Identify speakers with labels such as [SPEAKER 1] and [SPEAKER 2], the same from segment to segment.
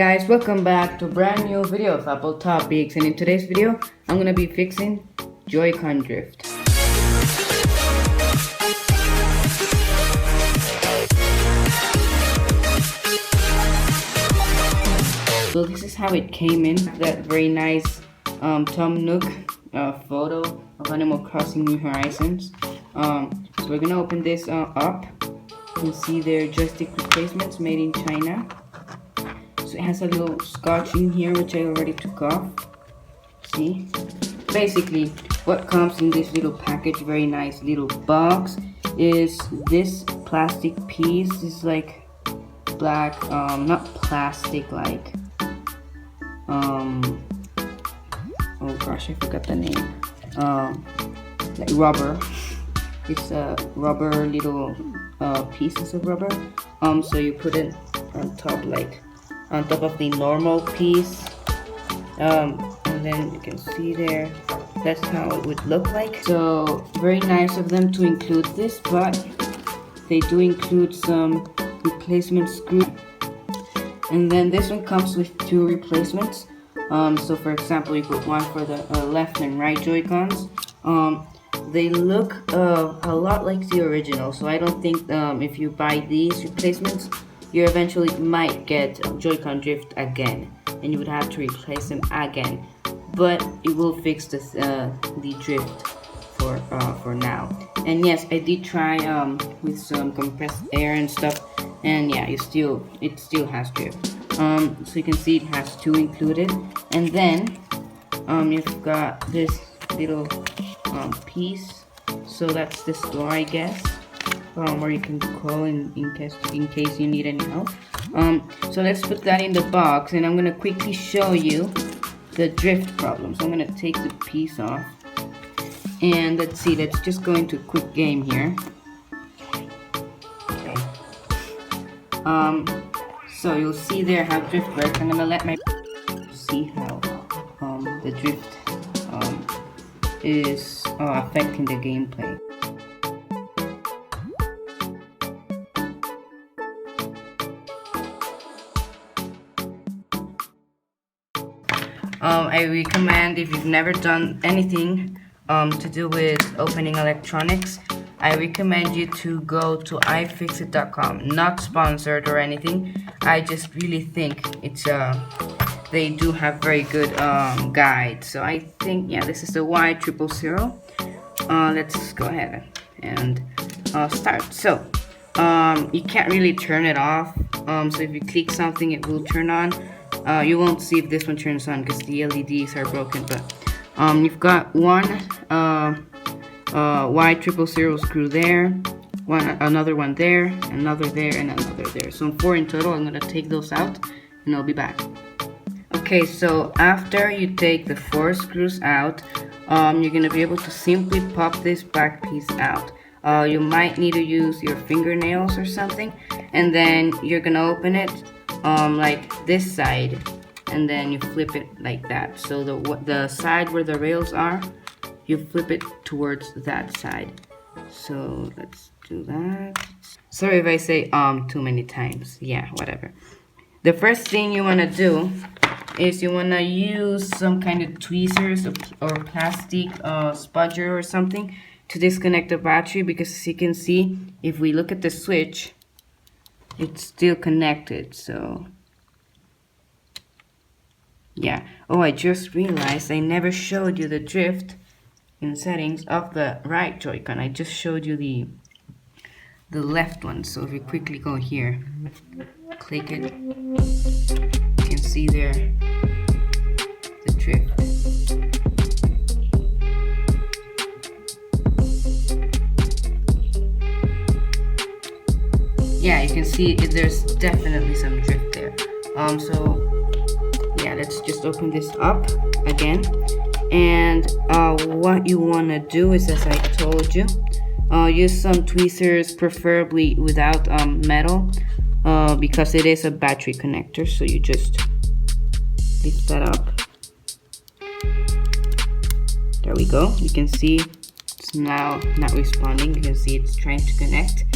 [SPEAKER 1] Guys, welcome back to a brand new video of Apple Topics, and in today's video I'm gonna be fixing JoyCon drift. So this is how it came in, that very nice Tom Nook photo of Animal Crossing New Horizons. So we're gonna open this up. You can see their joystick replacements made in China. So it has a little scotch in here, which I already took off. See? Basically, what comes in this little package, very nice little box, is this plastic piece. It's like black, not plastic, like, oh gosh, I forgot the name. Like rubber. It's rubber, little pieces of rubber. So you put it on top, like on top of the normal piece, and then you can see there, that's how it would look like. So very nice of them to include this, but they do include some replacement screw. And then this one comes with two replacements. So for example, you put one for the left and right Joy-Cons. They look a lot like the original, so I don't think if you buy these replacements, you eventually might get Joy-Con drift again, and you would have to replace them again. But it will fix this, the drift for now. And yes, I did try with some compressed air and stuff, and yeah, it still has drift. So you can see it has two included, and then you've got this little piece. So that's this door, I guess. Where you can call in case you need any help. So let's put that in the box, and I'm gonna quickly show you the drift problem. So I'm gonna take the piece off, and let's see. Let's just go into a quick game here. Okay. So you'll see there how drift works. I'm gonna let my see how the drift is affecting the gameplay. I recommend, if you've never done anything to do with opening electronics, I recommend you to go to ifixit.com. Not sponsored or anything. I just really think it's they do have very good guides. So I think, yeah, this is the Y000. Let's go ahead and start. So you can't really turn it off. So if you click something, it will turn on. You won't see if this one turns on because the LEDs are broken, but you've got one Y000 screw there, another one there, another there, and another there. So 4 in total. I'm gonna take those out, and I'll be back. Okay, so after you take the 4 screws out, you're gonna be able to simply pop this back piece out. You might need to use your fingernails or something, and then you're gonna open it like this side, and then you flip it like that. So the side where the rails are, you flip it towards that side. So let's do that. Sorry if I say too many times. Yeah, whatever. The first thing you want to do is you want to use some kind of tweezers or plastic spudger or something to disconnect the battery, because as you can see, if we look at the switch, it's still connected. So yeah. Oh, I just realized I never showed you the drift in settings of the right Joy-Con. I just showed you the left one. So if you quickly go here, click it, you can see there the drift. Yeah, you can see there's definitely some drift there. So yeah, let's just open this up again. And what you want to do is, as I told you, use some tweezers, preferably without metal, because it is a battery connector. So you just lift that up. There we go. You can see it's now not responding. You can see it's trying to connect.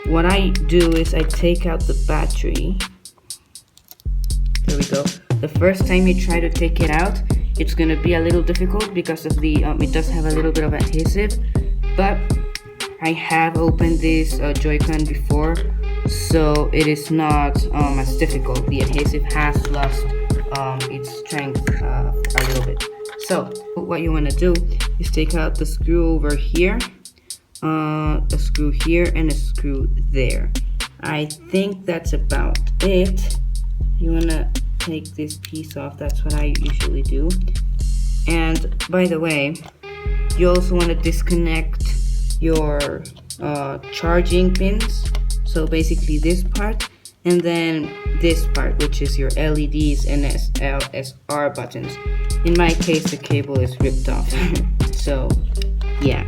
[SPEAKER 1] What I do is I take out the battery So the first time you try to take it out, it's gonna be a little difficult because of the it does have a little bit of adhesive, but I have opened this JoyCon before, so it is not as difficult. The adhesive has lost its strength a little bit. So what you want to do is take out the screw over here, a screw here, and a screw there. I think that's about it. You want to take this piece off. That's what I usually do. And by the way, you also want to disconnect your charging pins. So basically this part, and then this part, which is your LEDs and SR buttons. In my case, the cable is ripped off. So yeah,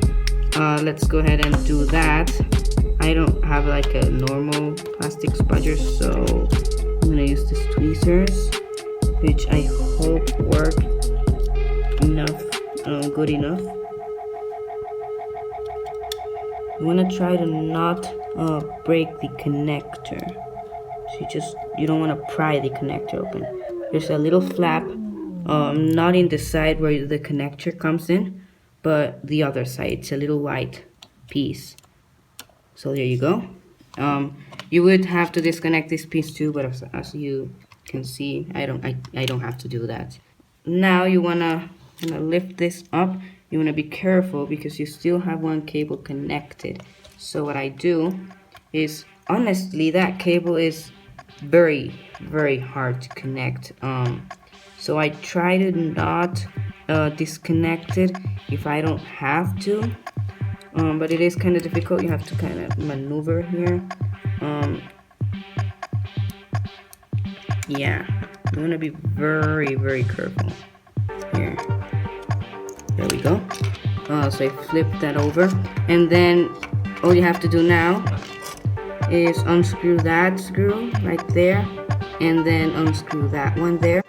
[SPEAKER 1] let's go ahead and do that. I don't have like a normal plastic spudger, so I'm gonna use these tweezers, which I hope work good enough. You want to try to not break the connector. So you don't want to pry the connector open. There's a little flap, not in the side where the connector comes in, but the other side. It's a little white piece. So there you go. You would have to disconnect this piece too, but as you can see, I don't have to do that. Now you wanna lift this up. You want to be careful because you still have one cable connected. So what I do is, honestly, that cable is very, very hard to connect. So I try to not disconnect it if I don't have to. But it is kind of difficult. You have to kind of maneuver here. Yeah, you want to be very, very careful here. There we go. So I flip that over, and then all you have to do now is unscrew that screw right there, and then unscrew that one there.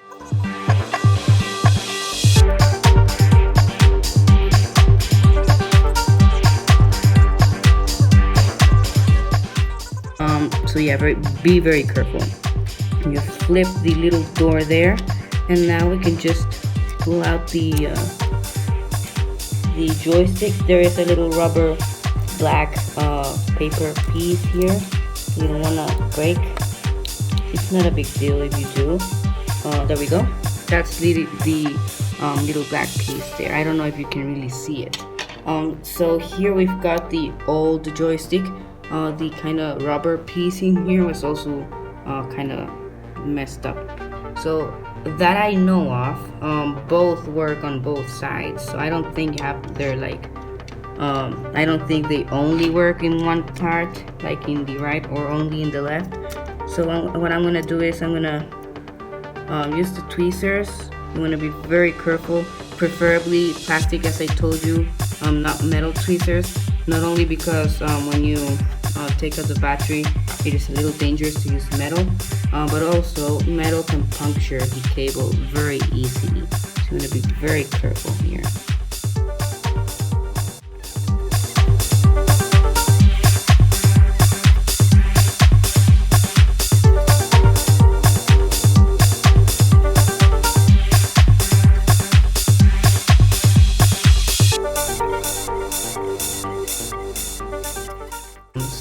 [SPEAKER 1] So yeah, be very careful. You flip the little door there, and now we can just pull out the joystick. There is a little rubber black paper piece here. You don't want to break. It's not a big deal if you do. There we go. That's the little black piece there. I don't know if you can really see it. So here we've got the old joystick. The kind of rubber piece in here was also kind of messed up. So that I know of, both work on both sides. So I don't think they're like, I don't think they only work in one part, like in the right or only in the left. So what I'm gonna do is I'm gonna use the tweezers. You wanna be very careful, preferably plastic, as I told you, not metal tweezers. Not only because when you take out the battery, it is a little dangerous to use metal, but also metal can puncture the cable very easily. So you want to be very careful here.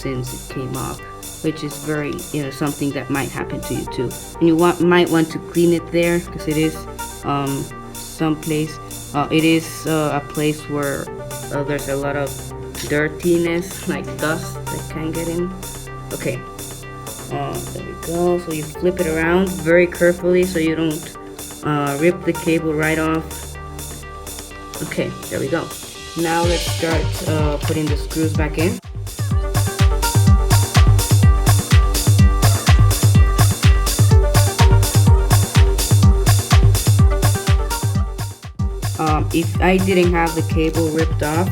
[SPEAKER 1] Since it came off, which is very, something that might happen to you too. And you might want to clean it there because it is someplace. It is a place where there's a lot of dirtiness, like dust that can get in. Okay, there we go. So you flip it around very carefully so you don't rip the cable right off. Okay, there we go. Now let's start putting the screws back in. If I didn't have the cable ripped off,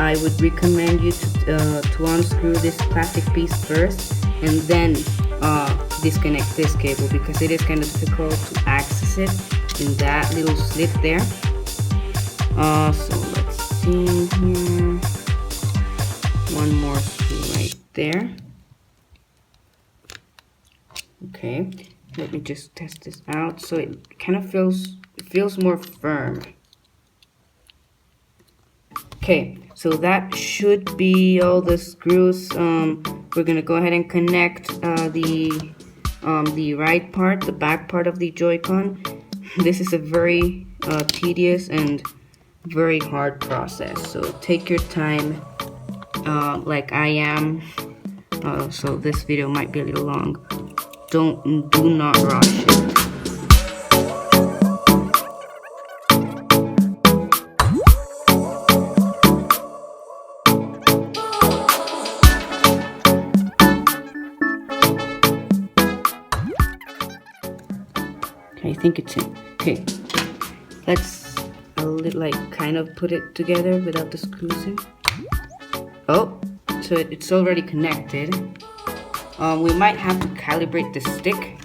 [SPEAKER 1] I would recommend you to unscrew this plastic piece first and then disconnect this cable, because it is kind of difficult to access it in that little slit there. So let's see here. One more screw right there. Okay, Let me just test this out. So it kind of feels more firm. Okay, so that should be all the screws. We're gonna go ahead and connect the right part, the back part of the Joy-Con. This is a very tedious and very hard process. So take your time, like I am. So this video might be a little long. Do not rush it. Okay, I think it's in. Okay, let's like kind of put it together without the screws in. Oh, so it's already connected. We might have to calibrate the stick.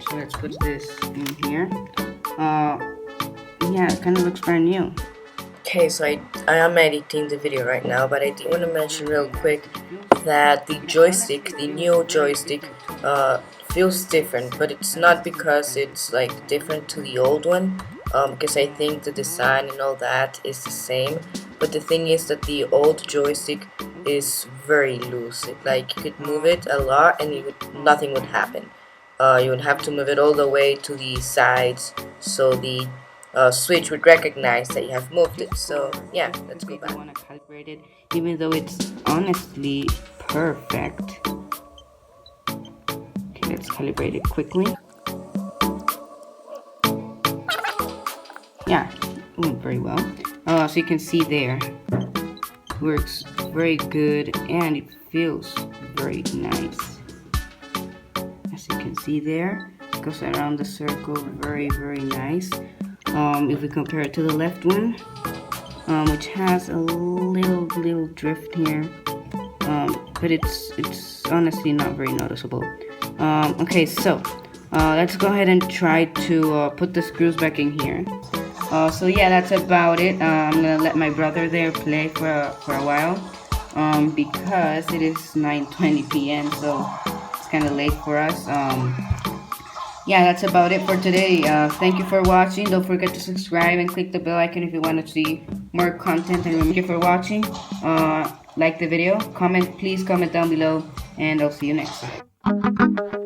[SPEAKER 1] So let's put this in here. Yeah, it kind of looks brand new.
[SPEAKER 2] Okay, so I am editing the video right now, but I did want to mention real quick that the JoyStick, the new JoyStick, feels different, but it's not because it's like different to the old one, because I think the design and all that is the same. But the thing is that the old JoyStick is very loose. Like you could move it a lot and nothing would happen. You would have to move it all the way to the sides, so the switch would recognize that you have moved it. So yeah, let's go back.
[SPEAKER 1] I want to calibrate it, even though it's honestly perfect. Okay, let's calibrate it quickly. Yeah, went very well. So you can see there, works very good and it feels very nice. As you can see there, it goes around the circle, very nice. If we compare it to the left one, which has a little drift here, but it's honestly not very noticeable. Okay, so let's go ahead and try to put the screws back in here. So yeah, that's about it. I'm gonna let my brother there play for a while, because it is 9:20 p.m. so it's kind of late for us. Yeah, that's about it for today. Thank you for watching. Don't forget to subscribe and click the bell icon if you want to see more content. And thank you for watching. Like the video, please comment down below, and I'll see you next time.